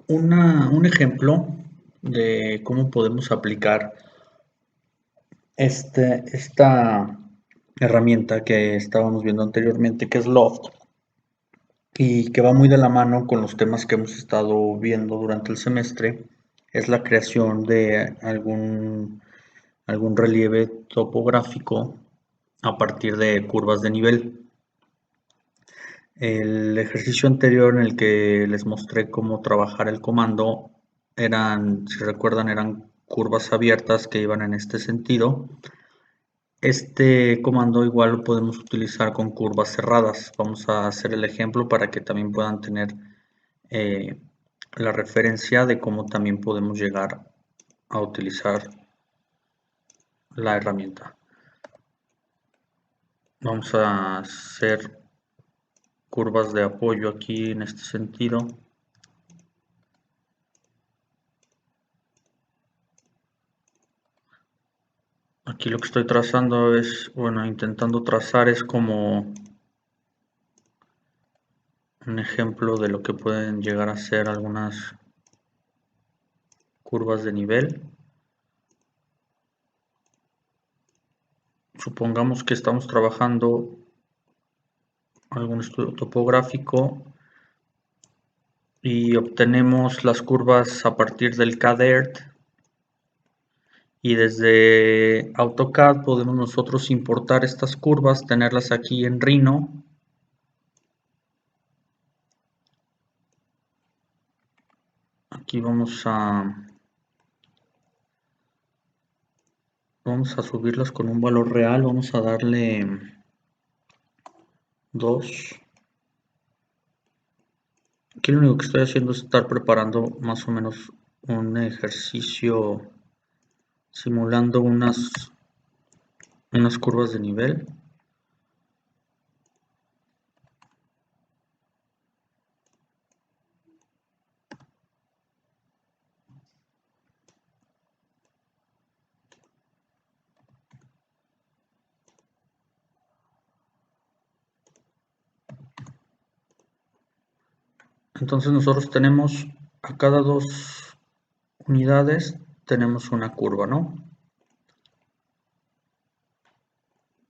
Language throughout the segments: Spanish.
un ejemplo de cómo podemos aplicar esta herramienta que estábamos viendo anteriormente, que es Loft, y que va muy de la mano con los temas que hemos estado viendo durante el semestre, es la creación de algún relieve topográfico a partir de curvas de nivel. El ejercicio anterior en el que les mostré cómo trabajar el comando si recuerdan, eran curvas abiertas que iban en este sentido. Este comando igual lo podemos utilizar con curvas cerradas. Vamos a hacer el ejemplo para que también puedan tener eh, la referencia de cómo también podemos llegar a utilizar la herramienta. Vamos a hacer curvas de apoyo aquí en este sentido. Aquí lo que estoy trazando es, bueno, intentando trazar es como un ejemplo de lo que pueden llegar a ser algunas curvas de nivel. Supongamos que estamos trabajando algún estudio topográfico y obtenemos las curvas a partir del CAD-ERT, y desde AutoCAD podemos nosotros importar estas curvas, tenerlas aquí en Rhino. Aquí vamos a subirlas con un valor real, vamos a darle 2. Aquí lo único que estoy haciendo es estar preparando más o menos un ejercicio simulando unas curvas de nivel. Entonces nosotros tenemos a cada 2 unidades tenemos una curva, ¿no?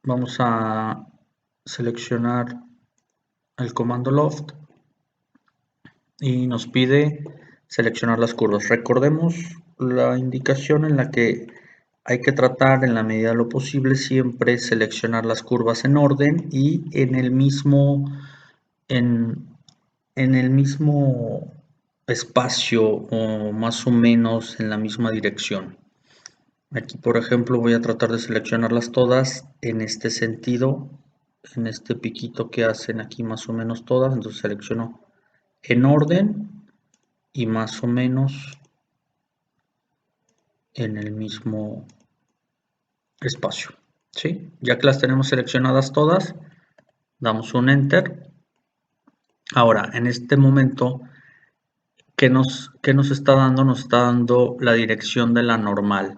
Vamos a seleccionar el comando Loft y nos pide seleccionar las curvas. Recordemos la indicación en la que hay que tratar en la medida de lo posible siempre seleccionar las curvas en orden y en el mismo espacio, o más o menos en la misma dirección. Aquí, por ejemplo, voy a tratar de seleccionarlas todas en este sentido, en este piquito que hacen aquí más o menos todas. Entonces selecciono en orden y más o menos en el mismo espacio, ¿sí? Ya que las tenemos seleccionadas todas, damos un Enter. Ahora, en este momento, ¿qué nos está dando? Nos está dando la dirección de la normal.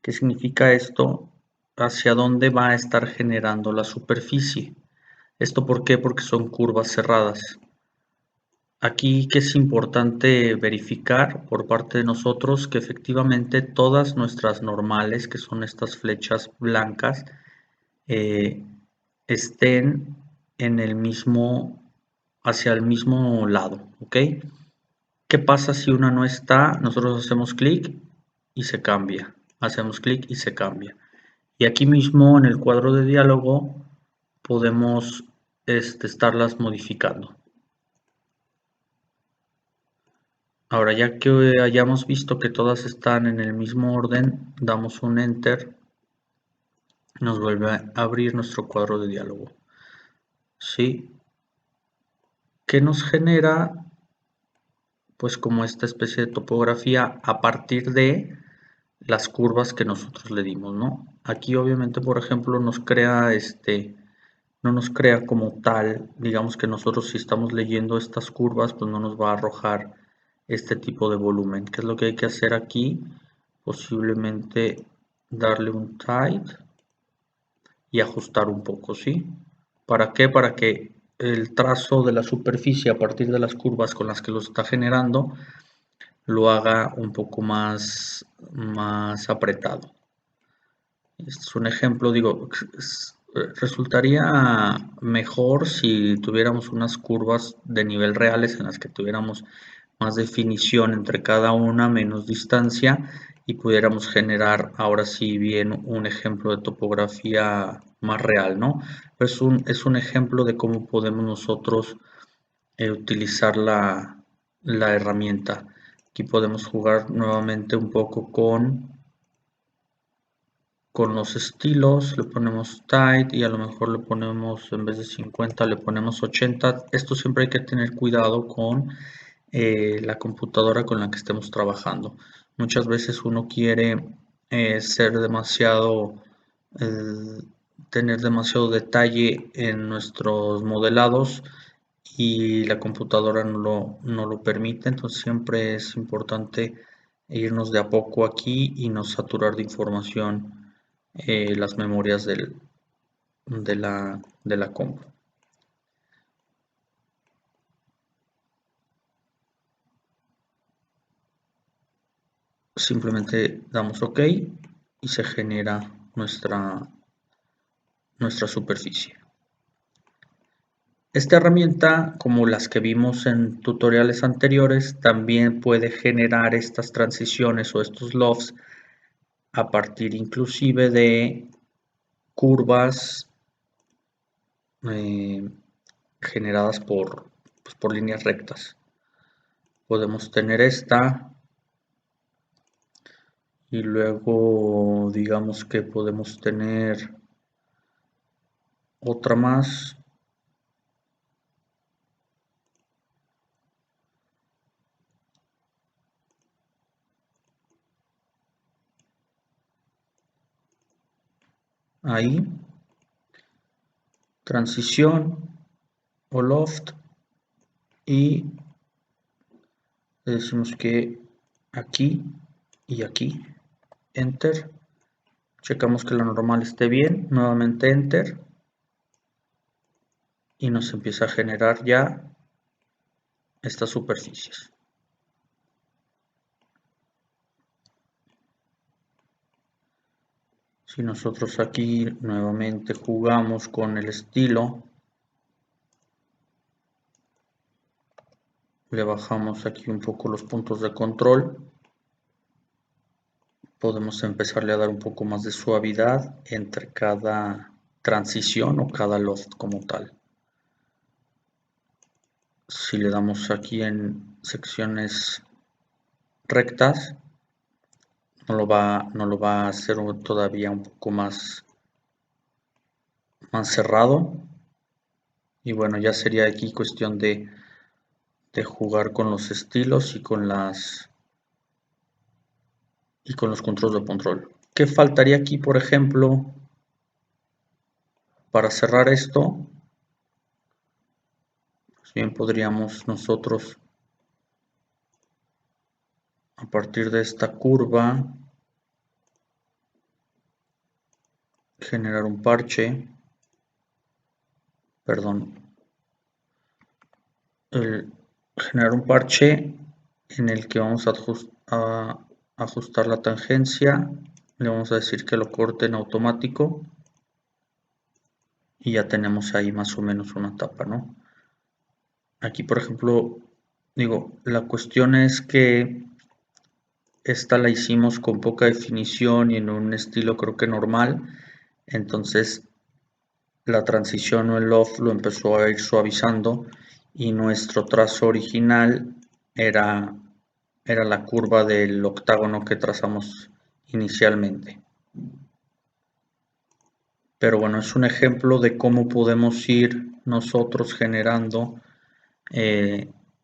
¿Qué significa esto? Hacia dónde va a estar generando la superficie. ¿Esto por qué? Porque son curvas cerradas. Aquí que es importante verificar por parte de nosotros que efectivamente todas nuestras normales, que son estas flechas blancas, estén en el mismo, hacia el mismo lado, ¿ok? ¿Qué pasa si una no está? Nosotros hacemos clic y se cambia. Hacemos clic y se cambia. Y aquí mismo en el cuadro de diálogo podemos estarlas modificando. Ahora, ya que hayamos visto que todas están en el mismo orden, damos un Enter. Nos vuelve a abrir nuestro cuadro de diálogo. ¿Sí? ¿Qué nos genera? Pues como esta especie de topografía a partir de las curvas que nosotros le dimos, ¿no? Aquí obviamente, por ejemplo, no nos crea como tal, digamos que nosotros si estamos leyendo estas curvas, pues no nos va a arrojar este tipo de volumen. ¿Qué es lo que hay que hacer aquí? Posiblemente darle un tight y ajustar un poco, ¿sí? ¿Para qué? Para que el trazo de la superficie a partir de las curvas con las que lo está generando lo haga un poco más apretado. Este es un ejemplo, digo, resultaría mejor si tuviéramos unas curvas de nivel reales en las que tuviéramos más definición entre cada una, menos distancia, y pudiéramos generar ahora sí bien un ejemplo de topografía más real, ¿no? Pero es un ejemplo de cómo podemos nosotros utilizar la herramienta. Aquí podemos jugar nuevamente un poco con los estilos, le ponemos tight y a lo mejor le ponemos, en vez de 50, le ponemos 80. Esto siempre hay que tener cuidado con la computadora con la que estemos trabajando. Muchas veces uno quiere ser demasiado, eh, tener demasiado detalle en nuestros modelados y la computadora no lo permite, entonces siempre es importante irnos de a poco aquí y no saturar de información las memorias de la compu. Simplemente damos OK y se genera nuestra superficie. Esta herramienta, como las que vimos en tutoriales anteriores, también puede generar estas transiciones o estos lofts a partir inclusive de curvas eh, generadas por líneas rectas. Podemos tener esta y luego digamos que podemos tener otra más. Ahí, transición o loft, y le decimos que aquí y aquí, enter, checamos que la normal esté bien, nuevamente enter, y nos empieza a generar ya estas superficies. Si nosotros aquí nuevamente jugamos con el estilo, le bajamos aquí un poco los puntos de control, podemos empezarle a dar un poco más de suavidad entre cada transición o cada loft como tal. Si le damos aquí en secciones rectas, no lo va a hacer todavía un poco más cerrado. Y bueno, ya sería aquí cuestión de jugar con los estilos y con los controles de control. ¿Qué faltaría aquí, por ejemplo, para cerrar esto? Pues bien, podríamos nosotros, a partir de esta curva, generar un parche, perdón, generar un parche en el que vamos a ajustar la tangencia, le vamos a decir que lo corte en automático y ya tenemos ahí más o menos una tapa, ¿no? Aquí, por ejemplo, digo, la cuestión es que esta la hicimos con poca definición y en un estilo creo que normal, entonces la transición o el loft lo empezó a ir suavizando y nuestro trazo original era la curva del octágono que trazamos inicialmente. Pero bueno, es un ejemplo de cómo podemos ir nosotros generando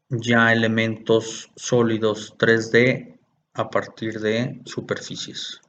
ya elementos sólidos 3D a partir de superficies.